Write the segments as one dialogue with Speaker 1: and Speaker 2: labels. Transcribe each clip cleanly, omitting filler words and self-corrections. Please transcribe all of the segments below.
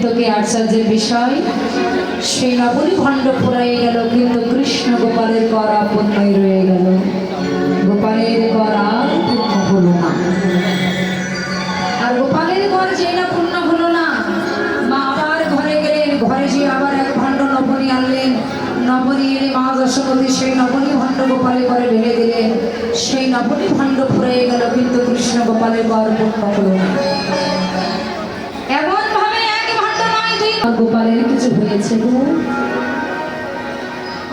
Speaker 1: কিন্তু কি আশ্চর্যের বিষয়, সেই নবনী ভণ্ড ফুরাইয়ে গেল, কিন্তু কৃষ্ণ গোপালের কর আপন্নই রয়ে গেল। গোপালের কর আর পূর্ণ হলো না। আর গোপালের কর যেই না পূর্ণ হলো না, মা আবার ঘরে গেলেন। ঘরে গিয়ে আবার এক ভণ্ড নবনী আনলেন। নবনী এনে মা যশোমতী সেই নবনী ভণ্ড গোপালের ঘরে ঢেলে দিলেন। সেই নবনী ভণ্ড ফুরাইয়ে গেল, কিন্তু কৃষ্ণ গোপালের কর পূর্ণ হলো না। এমন ভাবে এক ভণ্ড নয়, দুই গোপালের কিছু হয়েছে গো।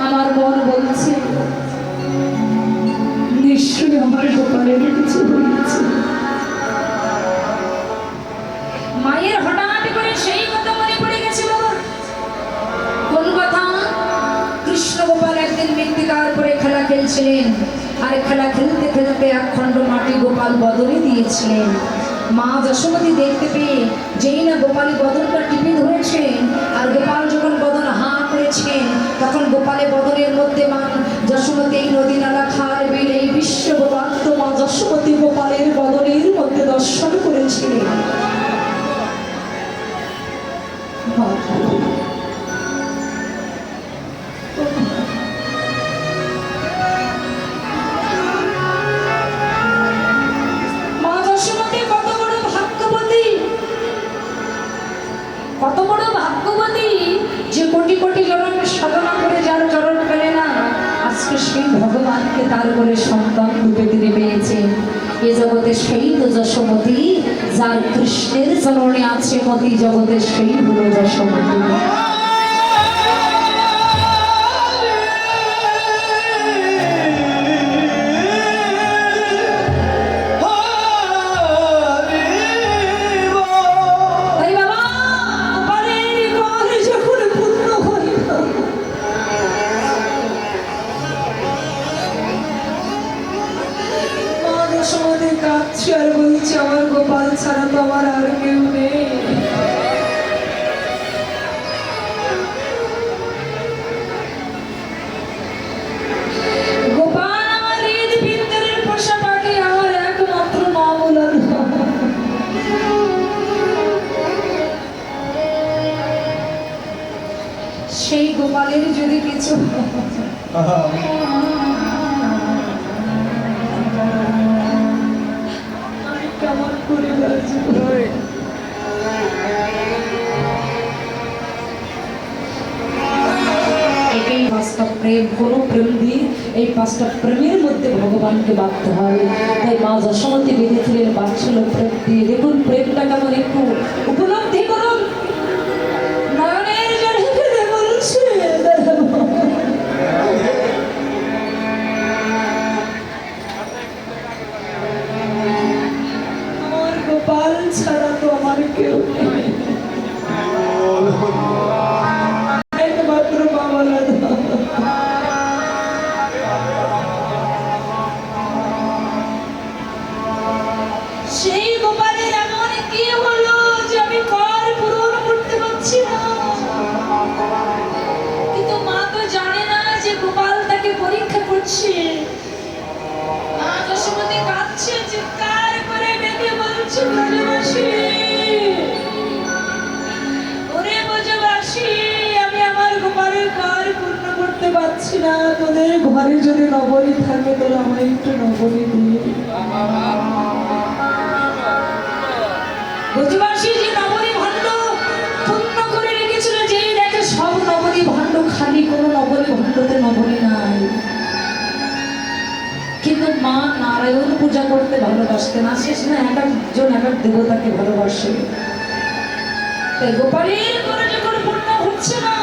Speaker 1: আমার মন বলছে নিশ্চয়ই আমার গোপালের কিছু হয়েছে। মায়ের হঠাৎ করে সেই কথা মনে পড়ে গেছে বাবা। কোন কথা? কৃষ্ণ গোপাল একদিন মৃত্তিকার পরে খেলা খেলছিলেন, আর খেলা খেলতে খেলতে এক খণ্ড মাটি গোপাল বদলে দিয়েছিলেন। মা যশোমতী দেখতে পেয়ে যেই না গোপালী বদনটা টিপে ধরেছেন, আর গোপাল যখন বদন হা করেছেন, তখন গোপালে বদনের মধ্যে মা যশোমতী এই নদী নালা খাল বিল এই বিশ্ব গোপান্ত মা যশোমতী গোপালের বদনের মধ্যে দর্শন করেছিলেন। কত বড় ভাগ্যবতী যে কোটি কোটি জন্মের সাধনা করে যার চরণ পেলে না, আজকে সেই ভগবানকে তার করে সন্তান রূপে তিনি পেয়েছেন। এ জগতে সেই তো যশোমতী, যার কৃষ্ণের চরণে আছে মতি, জগতের সেই হলো যশোমতী। আর বলছে আমার গোপাল ছাড়া তো আমার আর কেউ নেই। গোপাল আমার হৃদপিণ্ডের পোষা পাখি, আমার একমাত্র মামলার। সেই গোপালের যদি কিছু কেমন করে এটাই বাস্তব প্রেম। কোন প্রেম দিয়ে এই পাঁচটা প্রেমের মধ্যে ভগবানকে বাঁধতে হয়। তাই মা যশোমতী বেঁধেছিলেন বাৎসল্য প্রেম দিয়ে। দেখুন প্রেমটা কেমন, একটু উপলব্ধি করুন। নয়নের জলে ফেলে বলছে আমার গোপাল ছাড়া তো আমার কেউ নেই, একমাত্র বাবালা। সেই গোপালের এমন কি হলো যে আমি কর পূরণ করতে পারছি না? কিন্তু মা তো জানে না যে গোপাল তাকে পরীক্ষা করছে। মা যশোমতী কাঁদছে, চিৎকার করে ডেকে বলছে ব্রজবাসী, ওরে ব্রজবাসী, আমি আমার গোপালের কর পূর্ণ করতে পারছি না। তোদের ঘরে যদি নবনী থাকে তোরা আমায় একটু নবনী দিয়ে। ব্রজবাসী যে নবনী ভণ্ড পূর্ণ করে রেখেছিল, যেই দেখে সব নবনী ভণ্ড খালি, কোনো নবনী ভণ্ডতে নবনী নাই। কিন্তু মা নারায়ণ পূজা করতে ভালোবাসতেন। আসিস না, এক একজন এক এক দেবতাকে ভালোবাসে। তাই গোপালের করে যখন পূর্ণ হচ্ছে না,